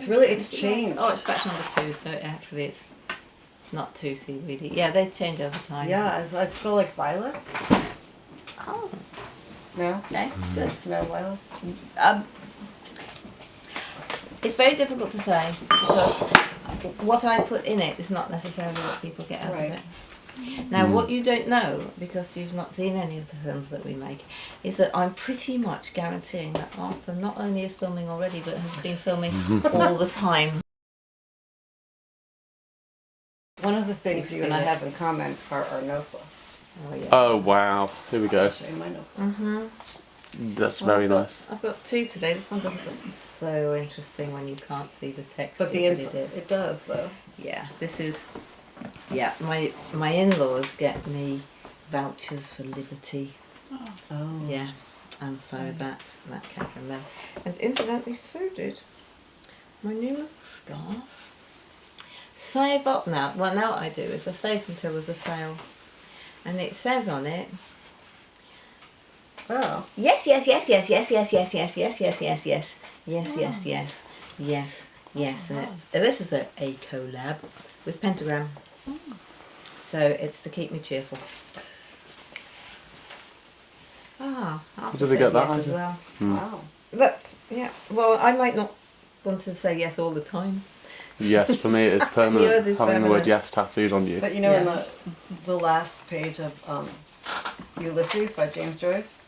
It's changed. Oh, it's batch number 2, so actually it's not too seaweedy. Yeah, they change over time. Yeah, I smell like violets. Oh, No? okay, good. No violets? It's very difficult to say because what I put in it is not necessarily what people get out Right. of it. Now, what you don't know, because you've not seen any of the films that we make, is that I'm pretty much guaranteeing that Arthur not only is filming already, but has been filming all the time. One of the things You you and I feel it. have in common are our notebooks. Oh, yeah. Oh wow! Here we go. I'll show you my notebook. That's very nice. I've got 2 today. This one doesn't look so interesting when you can't see the text. But the it inside, is. it does though. Yeah, this is. Yeah, my in-laws get me vouchers for Liberty. Oh. Yeah, and so that came from them. And incidentally, so did my new little scarf. Save up now. Well, now what I do is I saved until there's a sale, and it says on it. Oh. Yes, yes, yes, yes, yes, yes, yes, yes, yes, yes, yes, yes, yes, yes, yes, yes, yes, and it's this is a collab with Pentagram, so it's to keep me cheerful. Arthur Did they get says that yes as idea? well. Wow. That's well, I might not want to say yes all the time. Yes, for me it is Yours permanent. is Having the word permanent. yes tattooed on you. But you know, in Yeah. the last page of Ulysses by James Joyce,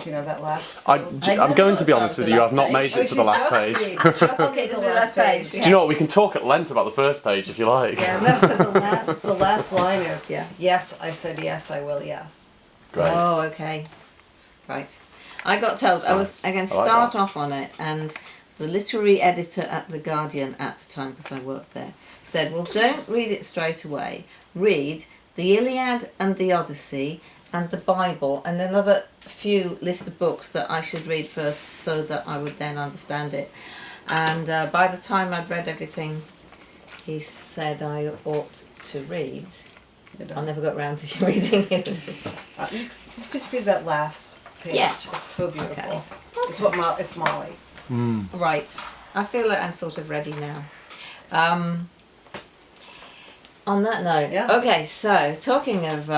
you know that last. I'm never going to be got as honest far with as you. the I've not last made page. it to the last page. Just Okay, the just last page. Do you know what? We can talk at length about the first page if you like. Yeah, no, but the last line is Yeah. yes, I said yes, I will, yes. Great. Oh, okay. Right. I got told I was Nice. going to I like start that. off on it, and the literary editor at The Guardian at the time, because I worked there, said, well, don't read it straight away. Read the Iliad and the Odyssey and the Bible and another few list of books that I should read first so that I would then understand it. And by the time I'd read everything he said I ought to read, I never got round to reading Ulysses. You could read that last page. Yeah. It's so beautiful. Okay. It's what it's Molly. Right. I feel like I'm sort of ready now. On that note, Yeah. okay, so talking of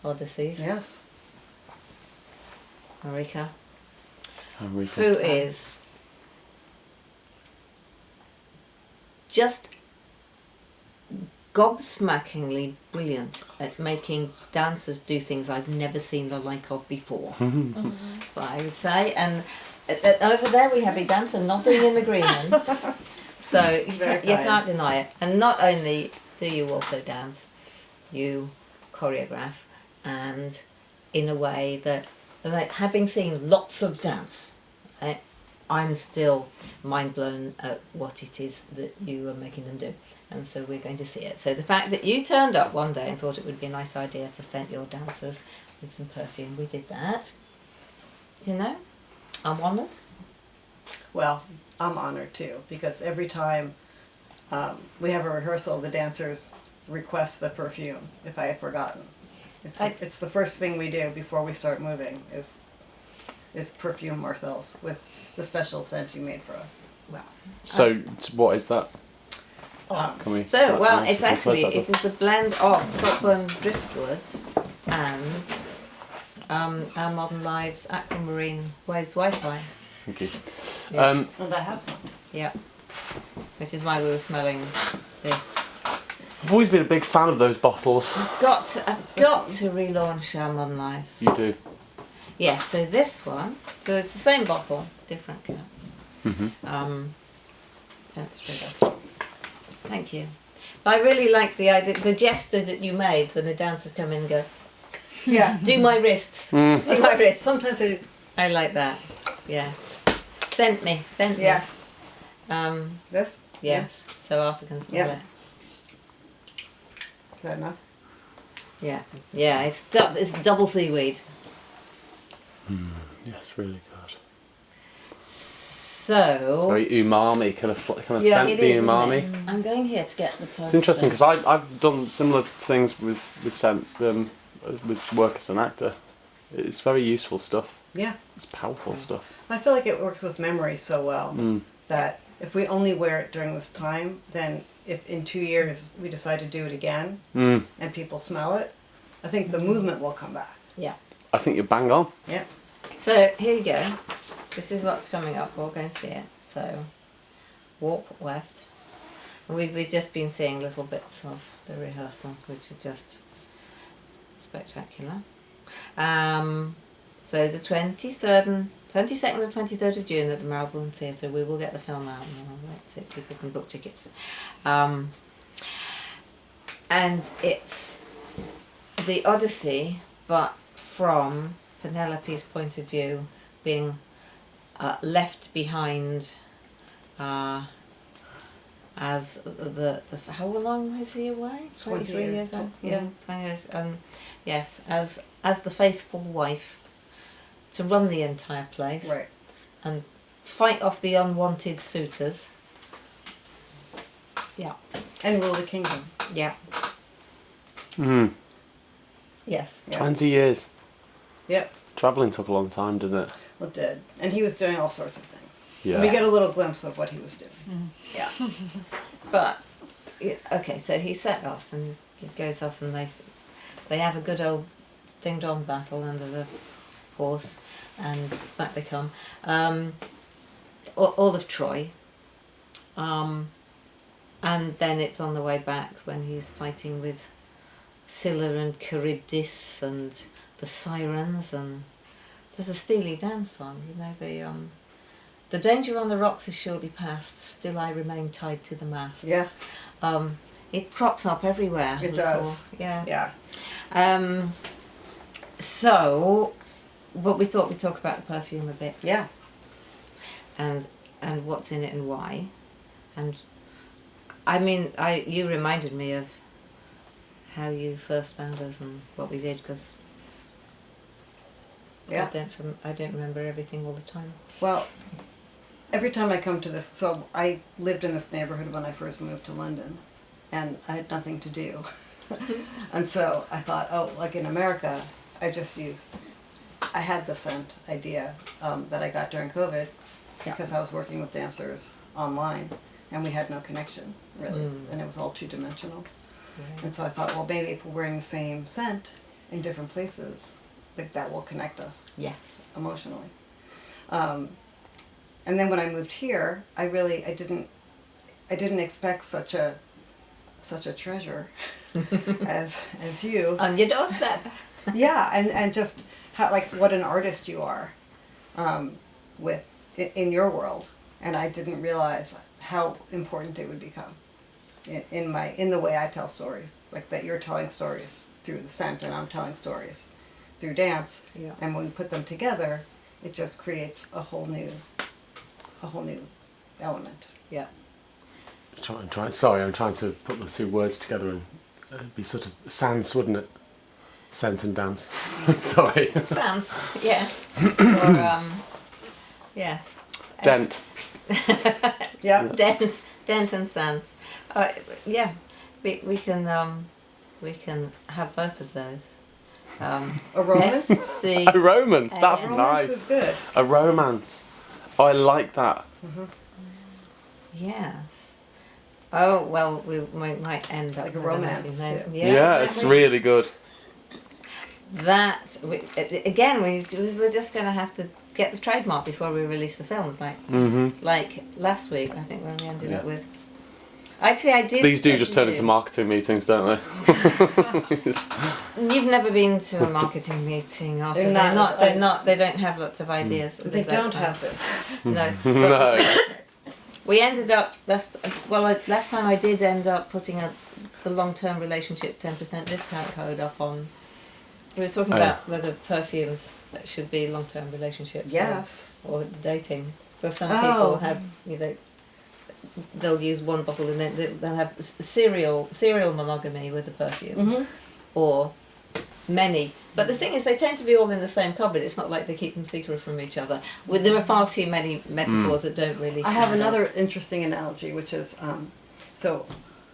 Odysseys, Yes. Marika, Enrico. who is just gobsmackingly brilliant at making dancers do things I've never seen the like of before. But I would say, and over there we have a dancer nodding in agreement. So you Very kind. can't deny it. And not only do you also dance, you choreograph, and in a way that, like, having seen lots of dance, I'm still mind blown at what it is that you are making them do. And so we're going to see it. So the fact that you turned up one day and thought it would be a nice idea to scent your dancers with some perfume, we did that. You know, I'm honoured. Well, I'm honored too because every time we have a rehearsal, the dancers request the perfume if I have forgotten. It's the first thing we do before we start moving is perfume ourselves with the special scent you made for us. Well, So, what is that? Can we? so well, it's should we close actually that door? it is a blend of Saltburn driftwood and Our Modern Lives Aquamarine Waves Wi-Fi. Thank you. Yeah. And I have some. Yeah, which is why we were smelling this. I've always been a big fan of those bottles. I've got to relaunch Our Modern Lives. You do. Yes, so this one, so it's the same bottle, different cap. Sense for us. Thank you. But I really like the idea, the gesture that you made when the dancers come in and go, Yeah. do my wrists, do my wrists. Sometimes they. I like that. Yeah. Sent me. Yeah. Yes. This. So Arthur can smell Yeah. it. Is that enough? Yeah. Yeah. It's double seaweed. Yes, really good. So. Very umami, kind of Yeah, scent it the is, isn't umami. it? I'm going here to get the poster. It's interesting because I've done similar things with scent with work as an actor. It's very useful stuff. Yeah. It's powerful stuff. I feel like it works with memory so well that if we only wear it during this time, then if in 2 years we decide to do it again Mm. and people smell it, I think the movement will come back. Yeah. I think you're bang on. Yeah. So here you go. This is what's coming up. We'll go and see it. So walk left. We've just been seeing little bits of the rehearsal, which are just spectacular. So the 22nd and 23rd of June at the Marylebone Theatre, we will get the film out and all that, so people can book tickets. And it's the Odyssey, but from Penelope's point of view, being left behind as the how long is he away? 23 20 years old. Yeah, Mhm. 20 years. Yes, as the faithful wife, to run the entire place Right. and fight off the unwanted suitors. Yeah, And rule the kingdom. yeah, Mm. yes. Yeah. 20 years. Yep. Travelling took a long time, didn't it? Well, it did. And he was doing all sorts of things. Yeah. And we get a little glimpse of what he was doing. Yeah. But okay, so he set off and he goes off and they have a good old ding dong battle under the horse, and back they come. All of Troy. And then it's on the way back when he's fighting with Scylla and Charybdis and the sirens, and there's a Steely Dan song, you know, the danger on the rocks is surely past, still I remain tied to the mast. Yeah. It crops up everywhere. It does. Yeah. Yeah. So, but we thought we'd talk about the perfume a bit, Yeah. and what's in it and why. And I mean, you reminded me of how you first found us and what we did, because Yeah. I don't remember everything all the time. Well, every time I come to this, so I lived in this neighborhood when I first moved to London, and I had nothing to do. And so I thought, oh, like in America, I had the scent idea that I got during COVID because I was working with dancers online and we had no connection, really, and it was all two-dimensional. Right. And so I thought, well, maybe if we're wearing the same scent in different places, that will connect us Yes. emotionally. And then when I moved here, I didn't expect such a treasure as you. On your doorstep. Yeah, and just how, like, what an artist you are, in your world, and I didn't realize how important it would become in the way I tell stories, like that you're telling stories through the scent and I'm telling stories through dance, Yeah. and when we put them together, it just creates a whole new element. Yeah. Sorry, I'm trying to put the two words together and it'd be sort of sans, wouldn't it? Scent and dance. Sorry. Sans, yes. Or, yes. Dent. Yeah. Dent and sans. Yeah, we can have both of those. A romance. SC. A romance. That's A Romance is nice. good. A romance. Oh, I like that. Yes. Oh well, we might end up Like a with romance, nursing home. too. Yeah, it's exactly. really good. That we're just going to have to get the trademark before we release the films, like last week I think when we ended up Yeah. with. Actually, I did. These do just turn into marketing meetings, don't they? You've never been to a marketing meeting, Arthur. They're They're not- not. They don't have lots of ideas. They don't have this. No. No. We ended up last time I did end up putting the long-term relationship 10% discount code up on. We were talking Oh, yeah. about whether perfumes should be long-term relationships. Yes. Or dating. Because some Oh. people have, they'll use one bottle and then they'll have serial monogamy with the perfume, Mm-hmm. or many. But the thing is, they tend to be all in the same cupboard. It's not like they keep them secret from each other. There are far too many metaphors that don't really. I have stand up. another interesting analogy, which is, so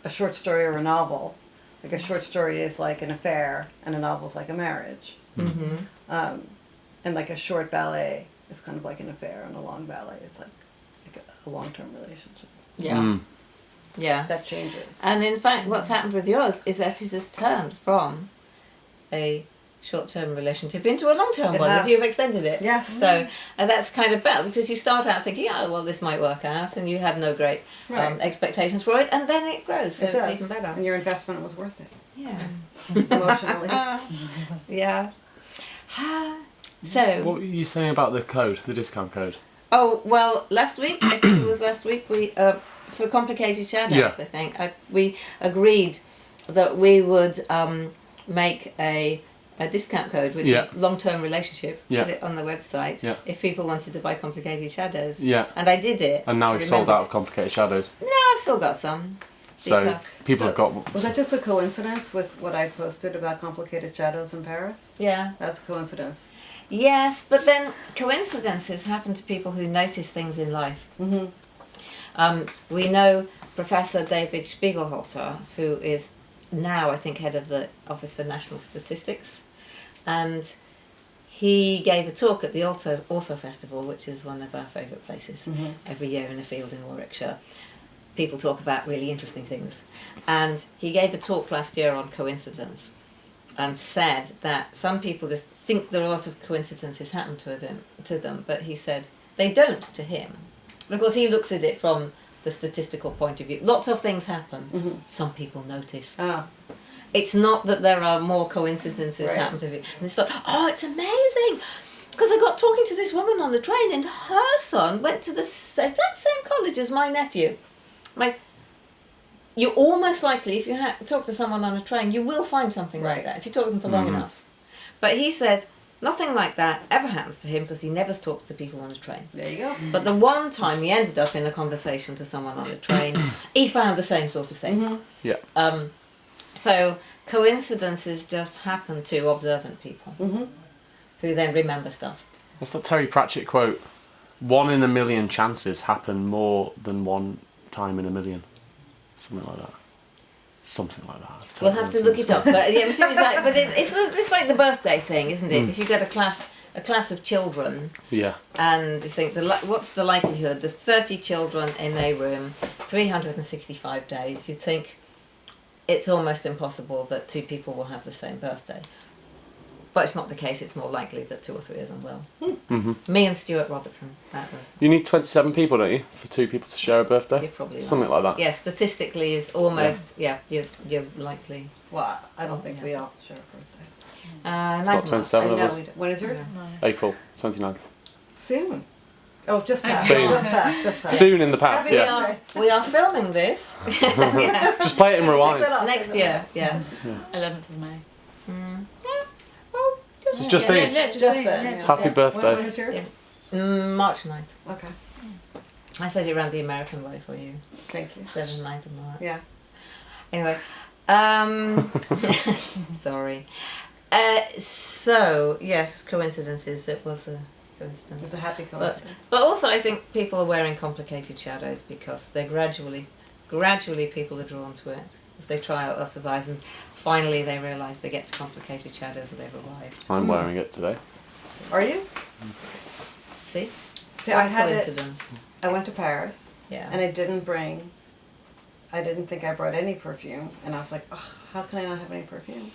a short story or a novel, like a short story is like an affair and a novel is like a marriage. Mm-hmm. And like a short ballet is kind of like an affair and a long ballet is like a long-term relationship. Yeah. Yeah. That changes. And in fact, what's happened with yours is that it has turned from a short-term relationship into a long-term It one, as has. you've extended it. Yes. So, and that's kind of bad because you start out thinking, oh, well, this might work out, and you have no great Right. expectations for it, and then it grows, so It does. it's even better. And your investment was worth it. Yeah. Emotionally. Yeah. So, What were you saying about the code, the discount code? oh, well, last week, I think it was last week, we, for Complicated Shadows, Yeah. I think, we agreed that we would make a discount code, which Yeah. is long-term relationship, Yeah. put it on the website, Yeah. if people wanted to buy Complicated Shadows. Yeah. And I did it. And now I we've sold remembered out it. of Complicated Shadows. No, I've still got some. So Because- people have got. Was that just a coincidence with what I posted about complicated shadows in Paris? Yeah. That's a coincidence. Yes, but then coincidences happen to people who notice things in life. Mm-hmm. We know Professor David Spiegelhalter, who is now, I think, head of the Office for National Statistics, and he gave a talk at the Auto Festival, which is one of our favourite places Mm-hmm. every year in a field in Warwickshire. People talk about really interesting things. And he gave a talk last year on coincidence and said that some people just think there are a lot of coincidences happen to them, but he said they don't to him. And of course, he looks at it from the statistical point of view. Lots of things happen. Mm-hmm. Some people notice. Ah, It's not that there are more coincidences Right. happen to me. And it's like, oh, it's amazing. Because I got talking to this woman on the train, and her son went to the exact same college as my nephew. Like, you're almost likely, if you talk to someone on a train, you will find something like Right. that if you talk to them for long enough. But he said nothing like that ever happens to him because he never talks to people on a train. there you go. But the one time he ended up in a conversation to someone on a train, he found the same sort of thing. Yeah. So coincidences just happen to observant people who then remember stuff. What's that Terry Pratchett quote? 1 in a million chances happen more than 1 time in a million. Something like that. Something like that. We'll have to look it up. But yeah, it's like, but it's like the birthday thing, isn't it? If you get a class of children, Yeah. and you think what's the likelihood? There's 30 children in a room, 365 days. You think it's almost impossible that 2 people will have the same birthday. But it's not the case. It's more likely that 2 or 3 of them will. Mm-hmm. Me and Stuart Robertson. That was. You need 27 people, don't you, for 2 people to share a birthday? You're probably right. Something like that. Yeah, statistically is almost you're likely. Well, I don't think we all share a birthday. It's Nine got 27 of I know us. we don't. When is yours? April 29th. Soon. Oh, just passed. Soon. Just passed. Just passed. Soon in the past, Happy yeah. birthday. We are filming this Yes. Just play it and rewind. Take that off, next take that year. Yeah. 11th of May. Oh, It's just been. Just been, yeah. Happy yeah. birthday. When is yours? March 9th. Okay. I said it around the American way for you. Thank you. 7th, 9th of March. Yeah. Anyway, sorry. So yes, coincidences. It was a coincidence. It's a happy coincidence. But also, I think people are wearing complicated shadows because they're gradually people are drawn to it as they try out lots of eyes, and finally they realise they get to complicated shadows and they've arrived. I'm wearing it today. Are you? See, See, I had it. coincidence. I went to Paris. Yeah. And I didn't think I brought any perfume, and I was like, oh, how can I not have any perfume?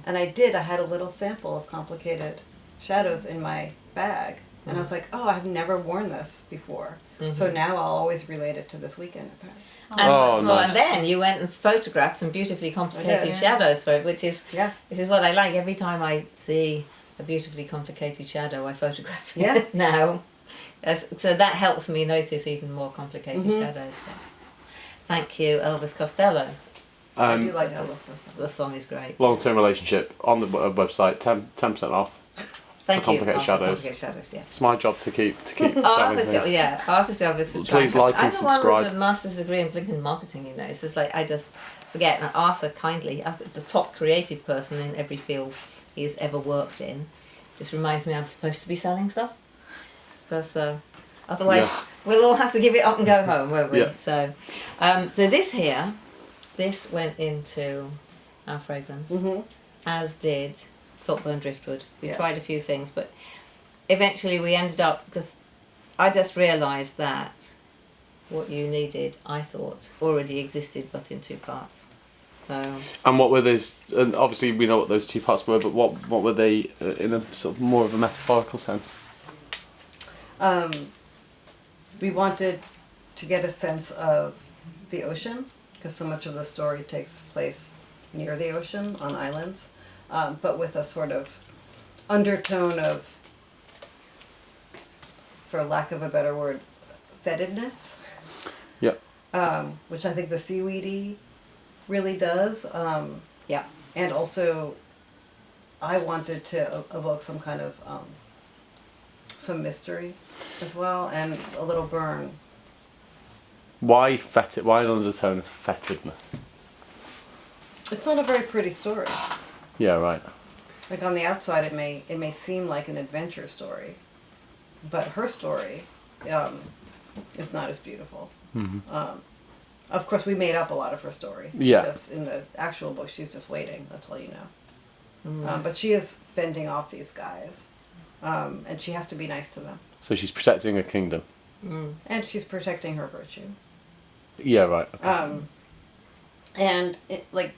And I did. I had a little sample of complicated shadows in my bag, and I was like, oh, I've never worn this before. So now I'll always relate it to this weekend in Paris. And Oh, what's more, nice. and then you went and photographed some beautifully complicated yeah. shadows for it, which is Yeah. this is what I like. Every time I see a beautifully complicated shadow, I photograph it Yeah. now. So that helps me notice even more complicated shadows. Yes. Thank you, Elvis Costello. I do like Elvis Costello. The song is great. Long-term relationship on the website, 10% off. Thank For you. Complicated Arthur, Shadows. Complicated Shadows, yes. It's my job to keep selling Arthur's job, things. yeah. Arthur's job is to try. Please like and I'm the subscribe. one with the master's degree in blinking marketing. You know, it's just like I just forget. And Arthur, the top creative person in every field he has ever worked in, just reminds me I'm supposed to be selling stuff. Because otherwise, we'll all have to give it up and go home, won't we? Yeah. So this went into our fragrance, as did Saltburn Driftwood. We Yes. tried a few things, but eventually we ended up, because I just realised that what you needed, I thought, already existed, but in 2 parts. So And what were those? And obviously, we know what those 2 parts were, but what were they in a sort of more of a metaphorical sense? We wanted to get a sense of the ocean, because so much of the story takes place near the ocean, on islands, but with a sort of undertone of, for lack of a better word, fetidness, Yep. which I think the seaweedy really does. yeah, And also, I wanted to evoke some kind of some mystery as well, and a little burn. Why fetid? Why an undertone of fetidness? It's not a very pretty story. Yeah, right. Like on the outside, it may seem like an adventure story, but her story is not as beautiful. Of course, we made up a lot of her story. Yeah. Because in the actual book, she's just waiting. That's all you know. But she is fending off these guys, and she has to be nice to them. So she's protecting her kingdom. And she's protecting her virtue. Yeah, right. Okay. And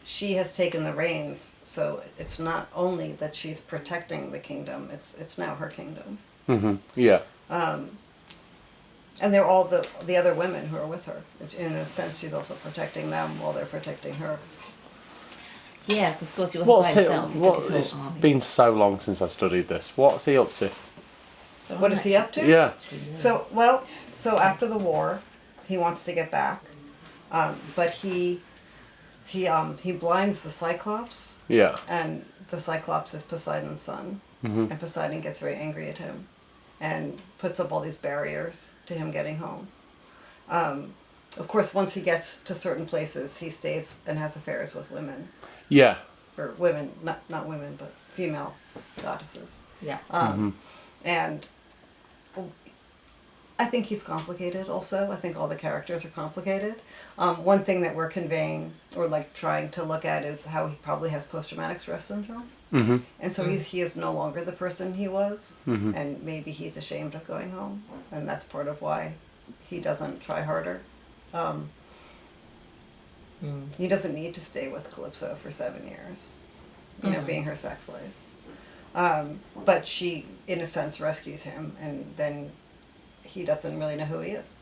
she has taken the reins, so it's not only that she's protecting the kingdom; it's now her kingdom. Yeah. And they're all the other women who are with her. In a sense, she's also protecting them while they're protecting her. yeah, because of course he wasn't by himself. He took his It's whole army. been so long since I studied this. What's he up to? So What I'm is he up to? Yeah. So after the war, he wants to get back, but he blinds the Cyclops, Yeah. and the Cyclops is Poseidon's son, and Poseidon gets very angry at him, and puts up all these barriers to him getting home. Of course, once he gets to certain places, he stays and has affairs with women, Yeah. or women, not women, but female goddesses. Yeah. And I think he's complicated also. I think all the characters are complicated. One thing that we're conveying, or trying to look at, is how he probably has post-traumatic stress syndrome. And so he is no longer the person he was, and maybe he's ashamed of going home, and that's part of why he doesn't try harder. He doesn't need to stay with Calypso for 7 years, being her sex slave. But she, in a sense, rescues him, and then he doesn't really know who he is.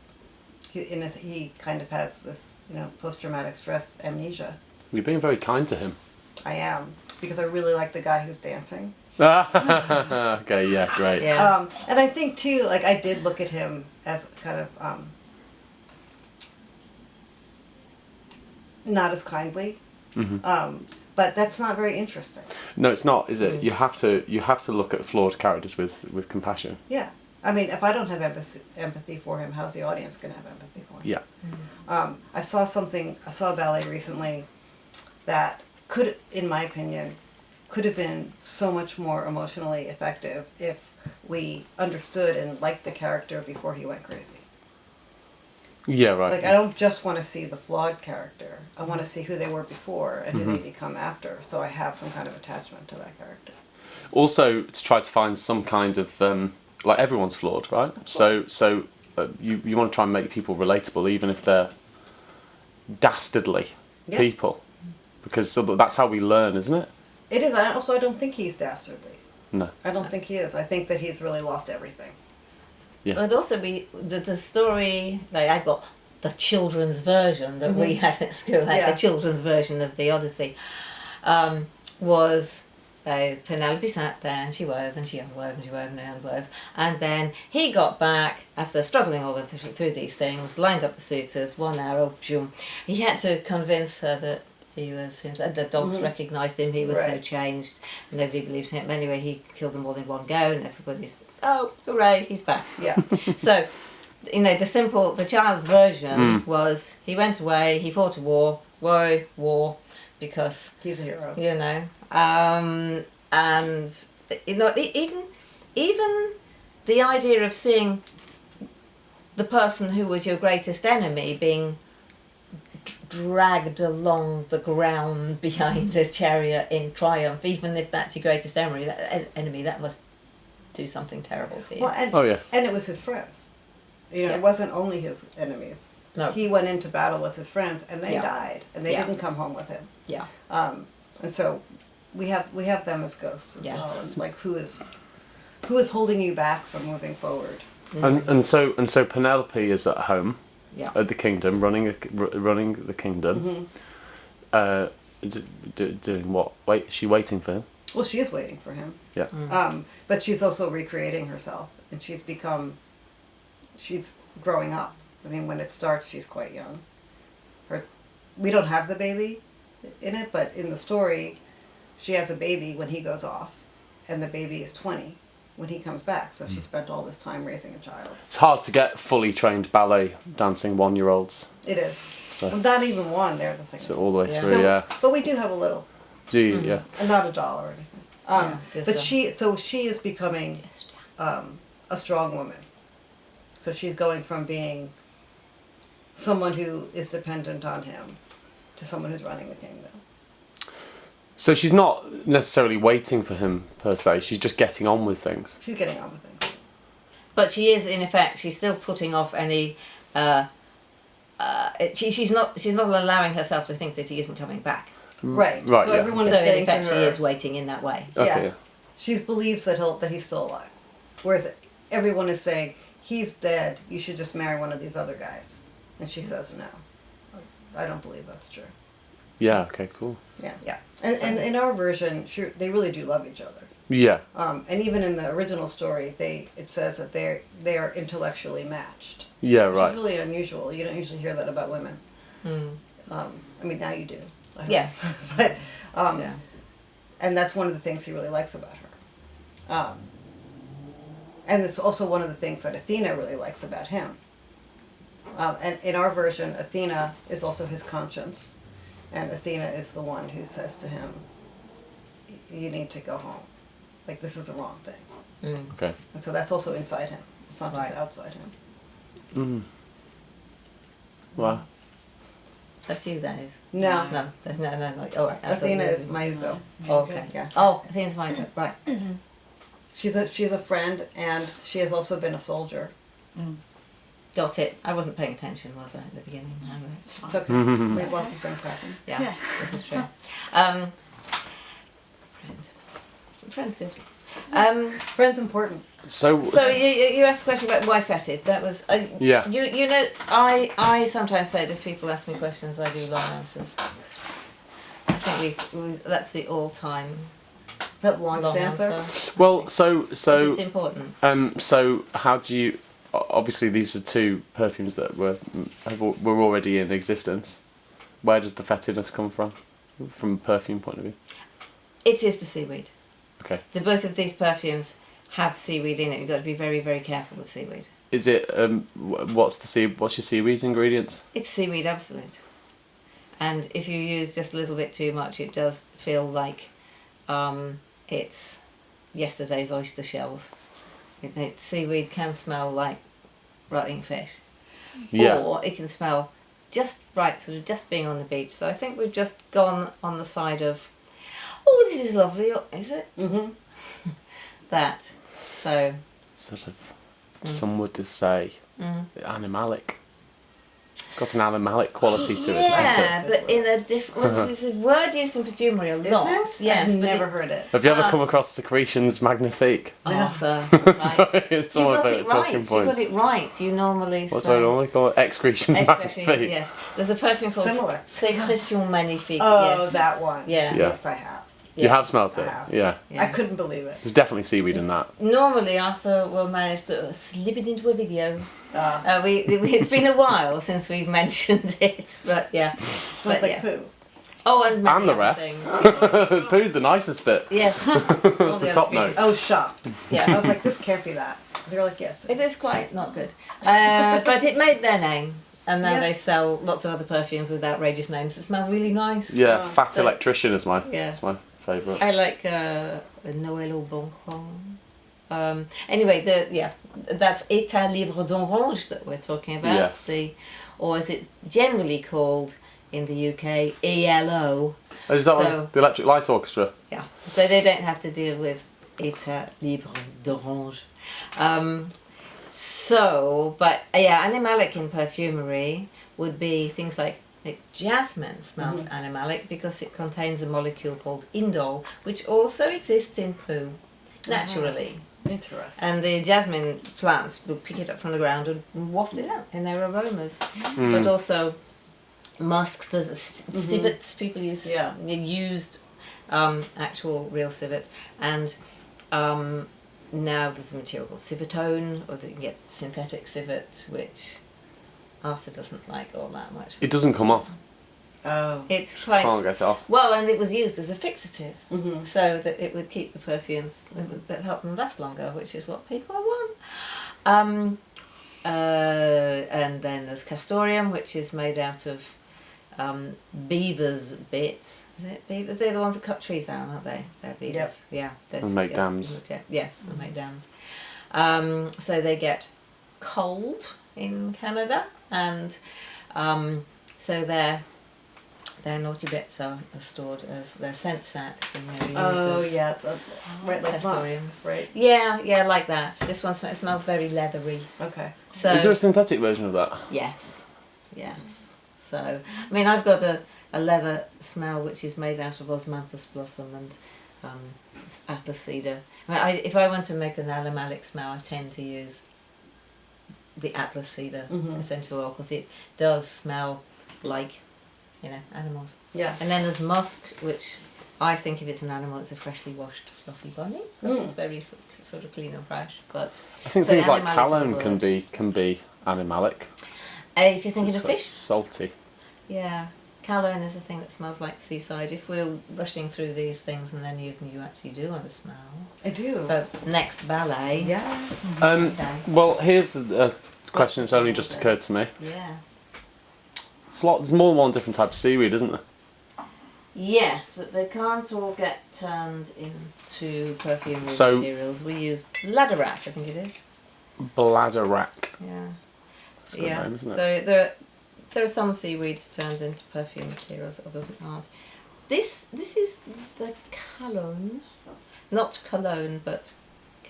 He kind of has this, post-traumatic stress amnesia. You're being very kind to him. I am, because I really like the guy who's dancing. Okay, yeah, great. Yeah. And I think too, I did look at him as kind of not as kindly, but that's not very interesting. No, it's not, is it? You have to look at flawed characters with compassion. Yeah, I mean, if I don't have empathy for him, how's the audience going to have empathy for him? Yeah. I saw a ballet recently that could, in my opinion, could have been so much more emotionally effective if we understood and liked the character before he went crazy. Yeah, right. I don't just want to see the flawed character. I want to see who they were before and who they become after, so I have some kind of attachment to that character. Also, to try to find some kind of everyone's flawed, right? So you want to try and make people relatable, even if they're dastardly people, because that's how we learn, isn't it? It is. I don't think he's dastardly. No. I don't think he is. I think that he's really lost everything. Yeah. But also the story, I got the children's version that we had at school, the children's version of the Odyssey, was Penelope sat there and she wove and she unwove and she wove and unwove, and then he got back after struggling all through these things, lined up the suitors, 1 arrow, boom. He had to convince her that he was himself. The dogs recognised him. He was so changed. Nobody believed him. Anyway, he killed them all in one go, and everybody's hooray, he's back. Yeah. So, the child's version was he went away, he fought a war, because He's a hero. and even the idea of seeing the person who was your greatest enemy being dragged along the ground behind a chariot in triumph, even if that's your greatest enemy, that must do something terrible to you. Well, and it was his friends. It wasn't only his enemies. No. He went into battle with his friends, and they Yeah. died, and they Yeah. didn't come home with him. Yeah. And so we have them as ghosts as Yes. well, and like who is holding you back from moving forward. And so Penelope is at home Yeah. at the kingdom, running the kingdom. Doing what? Wait, is she waiting for him? Well, she is waiting for him, Yeah. but she's also recreating herself, and she's growing up. I mean, when it starts, she's quite young. We don't have the baby in it, but in the story, she has a baby when he goes off, and the baby is 20 when he comes back. So she spent all this time raising a child. It's hard to get fully trained ballet dancing 1-year-olds. It is. So- Not even one. They're the thing. So all the way Yeah. through, yeah. But we do have a little, Do you? Yeah. and not a doll or anything. just But a- she is becoming a strong woman. So she's going from being someone who is dependent on him to someone who's running the kingdom. So she's not necessarily waiting for him per se. She's just getting on with things. She's getting on with things. But she is, in effect, she's still putting off any. She's not allowing herself to think that he isn't coming back. Right. Right, So yeah. everyone So is in saying effect, to she her, is waiting in that way. Okay. Yeah. She believes that he's still alive. Whereas everyone is saying, he's dead, you should just marry one of these other guys. And she says, no. I don't believe that's true. Yeah. Okay. Cool. Yeah. Yeah. And in our version, sure, they really do love each other. Yeah. And even in the original story, it says that they are intellectually matched. Yeah. Which Right. is really unusual. You don't usually hear that about women. I mean, now you do. I hope. Yeah. But Yeah. and that's one of the things he really likes about her. And it's also one of the things that Athena really likes about him. And in our version, Athena is also his conscience, and Athena is the one who says to him, "You need to go home. Like, this is a wrong thing." Okay. And so that's also inside him. It's not just Right. outside him. Wow. That's you, that is. No, No, that's no. Like, all right. I thought Athena you- is Maiko. Oh, okay. Yeah. Oh, Athena's my right. She's a friend, and she has also been a soldier. Got it. I wasn't paying attention, was I, at the beginning? No, right. It's okay. We have lots of things happen. Yeah, this is true. Friends good. Friends important. So. So you asked a question about why fetid. That was Yeah. You know I sometimes say that if people ask me questions, I do long answers. I think that's the all-time Is that the longest long answer? answer. Well, so It's important. so how do you? Obviously, these are two perfumes that were already in existence. Where does the fetidness come from a perfume point of view? It is the seaweed. Okay. Both of these perfumes have seaweed in it. You've got to be very, very careful with seaweed. Is it what's your seaweed ingredients? It's seaweed absolute. And if you use just a little bit too much, it does feel like it's yesterday's oyster shells. Seaweed can smell like rotting fish. Yeah. Or it can smell just right, sort of just being on the beach. So I think we've just gone on the side of, oh, this is lovely, is it? Mm-hmm. That. So, Sort of. Some would just say animalic. It's got an animalic quality to it, yeah, doesn't it? but in a different. This is a word used in perfumery a lot. Is it? Yes, I've but never heard it. Have you ever come across Secretions Magnifique? Arthur, right. Sorry, it's You one of got my it favourite talking right. You points. got it right. You normally What do say. I normally call it? Excretions Expression, Magnifique. yes. There's a perfume called Similar. Sécrétion Magnifique. Oh, yes. that one. Yeah. Yeah. Yes, I have. You Yeah. have smelt it? I have. Yeah. Yeah. I couldn't believe it. There's definitely seaweed in that. Normally, Arthur will manage to slip it into a video. Uh, It's been a while since we've mentioned it, but yeah. smells But, like yeah. poo. Oh, and many And the other rest. things. Poo's the nicest bit. Yes. All That's the other top species. note. I was shocked. I Yeah. was like, this can't be that. They were like, yes. It is quite not good. But it made their name. And now Yeah. they sell lots of other perfumes with outrageous names that smell really nice. Yeah, Oh. Fat So- Electrician is my Yeah. it's my favourite. I like Noël au Bon Coin. Anyway, that's État Libre d'Orange that we're talking about. Yes. Or as it's generally called in the UK, ELO. Oh, is that So- one? The Electric Light Orchestra. Yeah. So they don't have to deal with État Libre d'Orange. But yeah, animalic in perfumery. would be things like jasmine smells animalic because it contains a molecule called indole, which also exists in poo naturally. Interesting. And the jasmine plants will pick it up from the ground and waft it out in their aromas. But also musks, there's civets, people use used actual real civet, and now there's a material called civetone, or you can get synthetic civet, which Arthur doesn't like all that much. It doesn't come off. Oh. It's quite Can't get it off. well, and it was used as a fixative, so that it would keep the perfumes that help them last longer, which is what people want. And then there's castoreum, which is made out of beavers' bits. Is it beavers? They're the ones that cut trees down, aren't they? They're beavers. Yeah. And make dams. Yes, and make dams. So they get cold in Canada, and so their naughty bits are stored as their scent sacks, and they're used as right, like castoreum. musk, right? Yeah, like that. This one smells very leathery. Okay. So Is there a synthetic version of that? yes. So I mean, I've got a leather smell which is made out of osmanthus blossom and atlas cedar. I mean, if I want to make an animalic smell, I tend to use the atlas cedar essential oil because it does smell like, animals. Yeah. And then there's musk, which I think if it's an animal, it's a freshly washed fluffy bunny because it's very sort of clean and fresh. But I think so things like animalic is a cologne word. can be animalic. If you're thinking It's of quite fish, salty. yeah, cologne is a thing that smells like seaside. If we're rushing through these things, and then you actually do want to smell. I do. Next ballet. Yeah. Well, here's a question that's only just occurred to me. Yes. There's more than one different type of seaweed, isn't there? Yes, but they can't all get turned into perfume So- materials. We use bladderwrack, I think it is. Bladderwrack. Yeah. That's a good name, isn't it? So there are some seaweeds turned into perfume materials, others aren't. This is the cologne, not cologne, but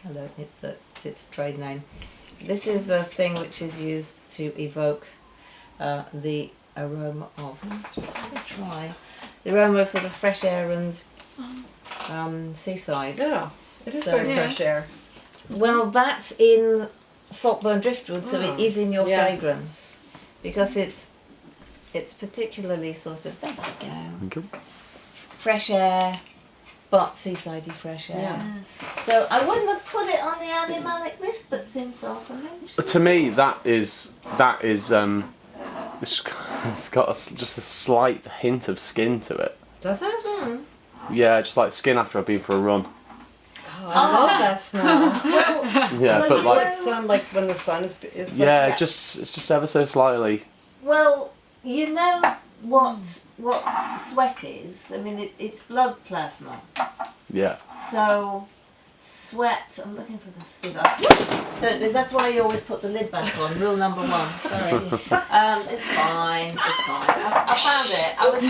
cologne. It's its trade name. This is a thing which is used to evoke the aroma of. Let's try the aroma of sort of fresh air and seasides. Yeah. It is So- very fresh air. Well, that's in saltburn driftwood, so it is in your Yeah. fragrance because it's particularly sort of there we go, Thank you. fresh air, but seasidey fresh air. Yeah. So I wouldn't have put it on the animalic list, but since Arthur mentioned, To me, that is it's got just a slight hint of skin to it. Does it? Yeah, just like skin after I've been for a run. Oh, I love that smell. Yeah, Well, but you like Like sun, like when the sun is. Like, yeah, yeah. it's just ever so slightly. well, you know what sweat is. I mean, it's blood plasma. Yeah. So, sweat. I'm looking for the cigar. That's why you always put the lid back on. Rule number 1. Sorry. It's fine. It's fine. I found it. I was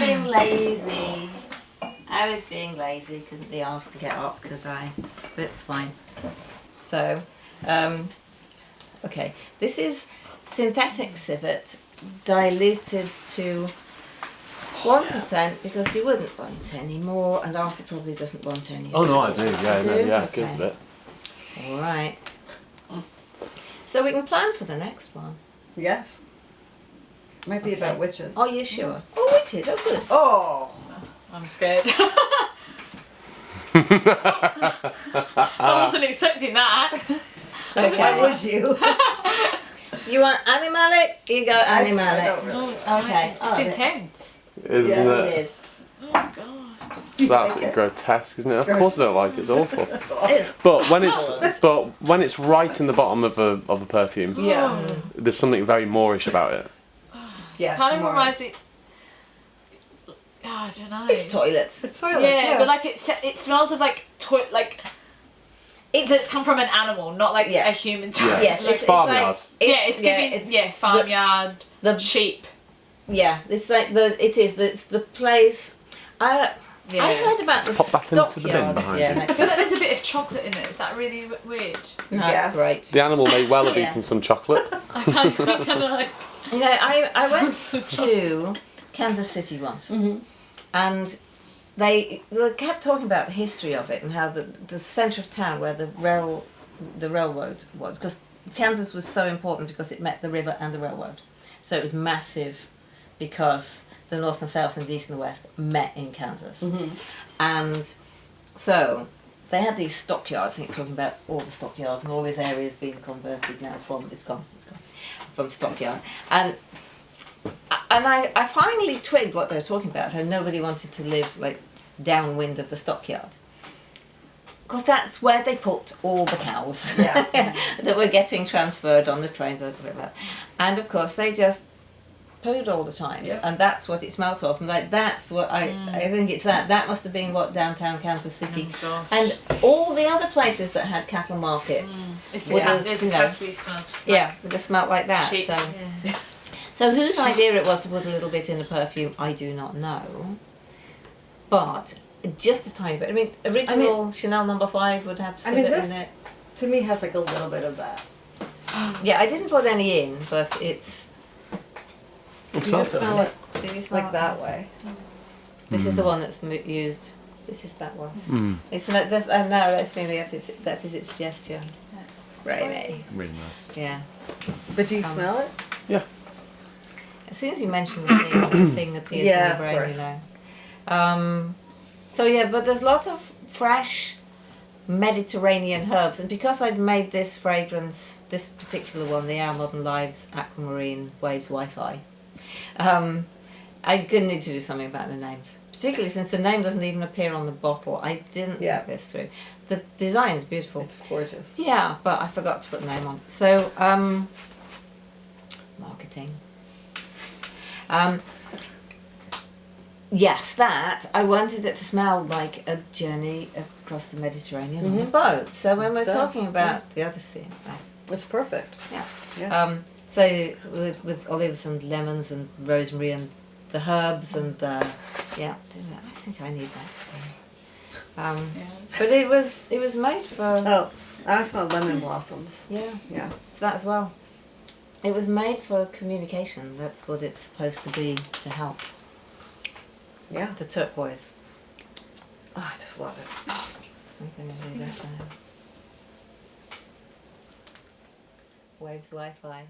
being lazy. Couldn't be asked to get up, could I? But it's fine. So, okay. This is synthetic civet diluted to 1% because you wouldn't want any more, and Arthur probably doesn't want any. Oh no, I do. Yeah, You no, do? yeah, Okay. gives a bit. All right. So we can plan for the next one. Yes. Might be about witches. Are you sure? Oh, witches. Oh, good. Oh. I'm scared. I wasn't expecting that. Why would you? You want animalic? You go I animalic. don't really. Oh, it's Okay. It's Oh, intense. Isn't Yeah. it? It is. Oh my god. It's absolutely grotesque, isn't it? Of course I don't like it. It's awful. It's But when it's right in the bottom of a perfume, Yeah. there's something very Moorish about it. Yeah. Kind of more. reminds me. Oh, I don't know. it's toilets. It's toilets. yeah, Yeah, but like it smells of like it's come from an animal, not like Yeah. a human. Yeah. Yes, It's farmyard. It's giving farmyard, the sheep. yeah. It's like it's the place. I heard about the Pop that into the bin stockyards. behind Yeah, you. I feel like there's a bit of chocolate in it. Is that really weird? no, Yes. that's great. The animal may well have Yeah. eaten some chocolate. I kind of like. You know, I went to Kansas City once, and they kept talking about the history of it and how the centre of town where the railroad was, because Kansas was so important because it met the river and the railroad, so it was massive because the north and south and the east and the west met in Kansas, and so they had these stockyards. I think talking about all the stockyards and all these areas being converted now from it's gone from stockyard, and I finally twigged what they were talking about. How nobody wanted to live like downwind of the stockyard, because that's where they put all the cows that were getting transferred on the trains over the river, and of course they just pooed all the time, and that's what it smelt of. And like that's what I think it's that must have been what downtown Kansas City and all the other places that had cattle markets. There's a totally smelled. Yeah, would have smelt like that. Sheep. So whose idea it was to put a little bit in the perfume, I do not know. But just a tiny bit. I mean, original Chanel No. 5 would have civet this in it. to me has like a little bit of that. Yeah, I didn't put any in, but it's. It You smells smell it Did you smell like it? that way. This is the one that's used. This is that one. It's not. That's, no, that's really that is its gesture. Spray me. really nice. Yeah. But do you smell it? Yeah. As soon as you mention the name, the thing appears Yeah, in of the brain, course. you know. So yeah, but there's a lot of fresh Mediterranean herbs, and because I'd made this fragrance, this particular one, the Our Modern Lives Aquamarine Waves Wi-Fi, I couldn't need to do something about the names, particularly since the name doesn't even appear on the bottle. I didn't think this through. The design's beautiful. It's gorgeous. Yeah, but I forgot to put the name on. So, marketing. Yes, that. I wanted it to smell like a journey across the Mediterranean on a boat. So when we're It does, talking about the other thing, It's perfect. yeah. Yeah. So with olives and lemons and rosemary and the herbs and the I think I need that. But it was made for Oh, I smell lemon blossoms. yeah. Yeah. It's that as well. It was made for communication. That's what it's supposed to be, to help. Yeah. The turquoise. Oh, I just love it. I'm going to do this now. Waves Wi-Fi.